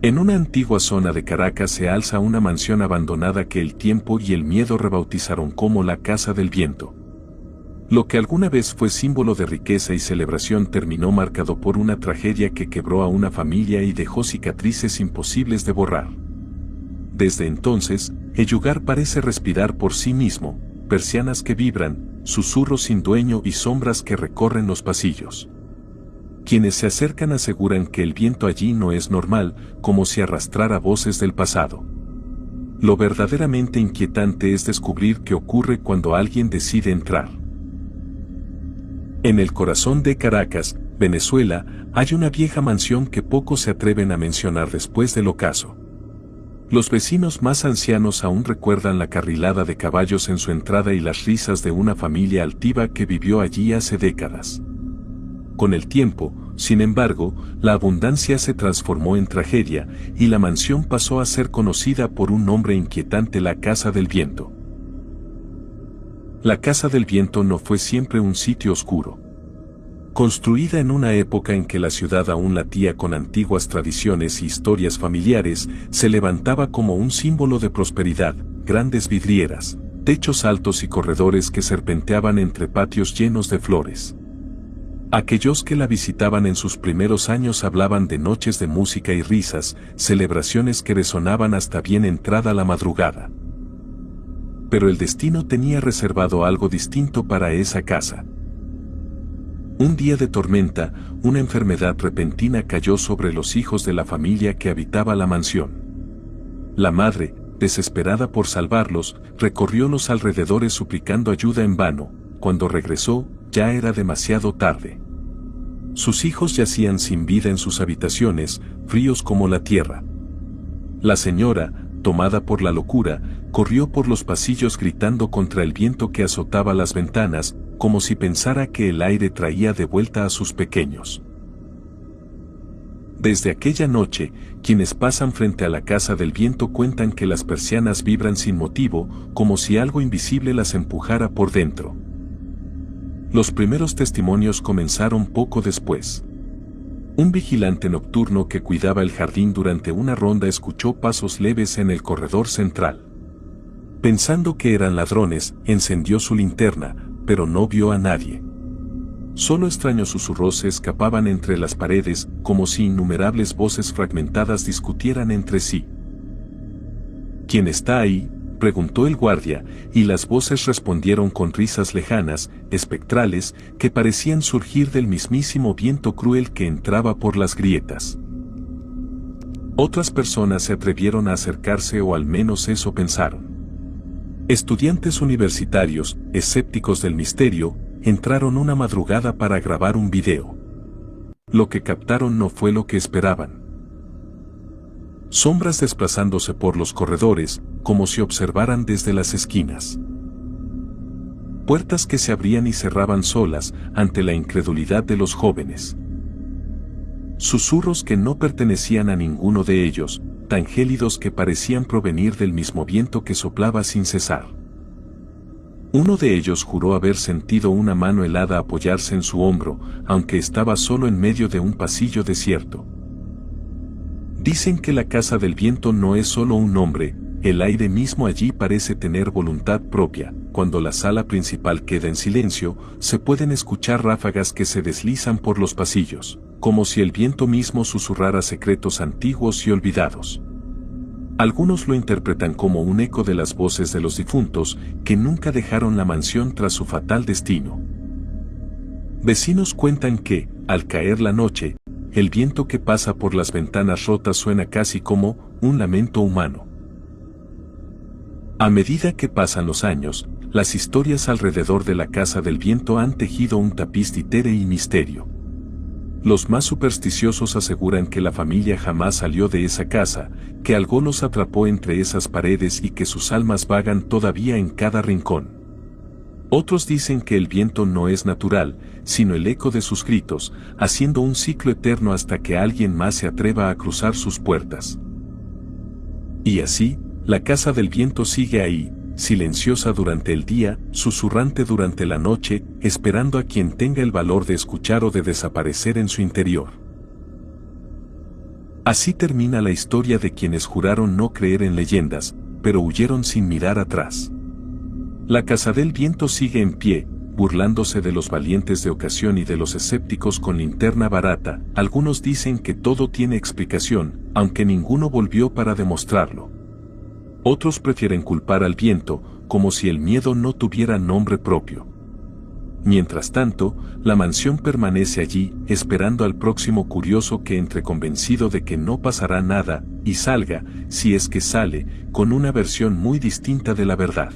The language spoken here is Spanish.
En una antigua zona de Caracas se alza una mansión abandonada que el tiempo y el miedo rebautizaron como la Casa del Viento. Lo que alguna vez fue símbolo de riqueza y celebración terminó marcado por una tragedia que quebró a una familia y dejó cicatrices imposibles de borrar. Desde entonces, el lugar parece respirar por sí mismo, persianas que vibran, susurros sin dueño y sombras que recorren los pasillos. Quienes se acercan aseguran que el viento allí no es normal, como si arrastrara voces del pasado. Lo verdaderamente inquietante es descubrir qué ocurre cuando alguien decide entrar. En el corazón de Caracas, Venezuela, hay una vieja mansión que pocos se atreven a mencionar después del ocaso. Los vecinos más ancianos aún recuerdan la carrilada de caballos en su entrada y las risas de una familia altiva que vivió allí hace décadas. Con el tiempo, sin embargo, la abundancia se transformó en tragedia y la mansión pasó a ser conocida por un nombre inquietante: la Casa del Viento. La Casa del Viento no fue siempre un sitio oscuro. Construida en una época en que la ciudad aún latía con antiguas tradiciones y historias familiares, se levantaba como un símbolo de prosperidad: grandes vidrieras, techos altos y corredores que serpenteaban entre patios llenos de flores. Aquellos que la visitaban en sus primeros años hablaban de noches de música y risas, celebraciones que resonaban hasta bien entrada la madrugada. Pero el destino tenía reservado algo distinto para esa casa. Un día de tormenta, una enfermedad repentina cayó sobre los hijos de la familia que habitaba la mansión. La madre, desesperada por salvarlos, recorrió los alrededores suplicando ayuda en vano. Cuando regresó, ya era demasiado tarde. Sus hijos yacían sin vida en sus habitaciones, fríos como la tierra. La señora, tomada por la locura, corrió por los pasillos gritando contra el viento que azotaba las ventanas, como si pensara que el aire traía de vuelta a sus pequeños. Desde aquella noche, quienes pasan frente a la Casa del Viento cuentan que las persianas vibran sin motivo, como si algo invisible las empujara por dentro. Los primeros testimonios comenzaron poco después. Un vigilante nocturno que cuidaba el jardín durante una ronda escuchó pasos leves en el corredor central. Pensando que eran ladrones, encendió su linterna, pero no vio a nadie. Solo extraños susurros se escapaban entre las paredes, como si innumerables voces fragmentadas discutieran entre sí. ¿Quién está ahí?, preguntó el guardia, y las voces respondieron con risas lejanas, espectrales, que parecían surgir del mismísimo viento cruel que entraba por las grietas. Otras personas se atrevieron a acercarse, o al menos eso pensaron. Estudiantes universitarios, escépticos del misterio, entraron una madrugada para grabar un video. Lo que captaron no fue lo que esperaban. Sombras desplazándose por los corredores, como si observaran desde las esquinas. Puertas que se abrían y cerraban solas ante la incredulidad de los jóvenes. Susurros que no pertenecían a ninguno de ellos, tan gélidos que parecían provenir del mismo viento que soplaba sin cesar. Uno de ellos juró haber sentido una mano helada apoyarse en su hombro, aunque estaba solo en medio de un pasillo desierto. Dicen que la Casa del Viento no es solo un nombre, el aire mismo allí parece tener voluntad propia. Cuando la sala principal queda en silencio, se pueden escuchar ráfagas que se deslizan por los pasillos, como si el viento mismo susurrara secretos antiguos y olvidados. Algunos lo interpretan como un eco de las voces de los difuntos, que nunca dejaron la mansión tras su fatal destino. Vecinos cuentan que, al caer la noche, el viento que pasa por las ventanas rotas suena casi como un lamento humano. A medida que pasan los años, las historias alrededor de la Casa del Viento han tejido un tapiz de títere y misterio. Los más supersticiosos aseguran que la familia jamás salió de esa casa, que algo los atrapó entre esas paredes y que sus almas vagan todavía en cada rincón. Otros dicen que el viento no es natural, sino el eco de sus gritos, haciendo un ciclo eterno hasta que alguien más se atreva a cruzar sus puertas. Y así, la Casa del Viento sigue ahí, silenciosa durante el día, susurrante durante la noche, esperando a quien tenga el valor de escuchar o de desaparecer en su interior. Así termina la historia de quienes juraron no creer en leyendas, pero huyeron sin mirar atrás. La Casa del Viento sigue en pie, burlándose de los valientes de ocasión y de los escépticos con linterna barata. Algunos dicen que todo tiene explicación, aunque ninguno volvió para demostrarlo. Otros prefieren culpar al viento, como si el miedo no tuviera nombre propio. Mientras tanto, la mansión permanece allí, esperando al próximo curioso que entre convencido de que no pasará nada, y salga, si es que sale, con una versión muy distinta de la verdad.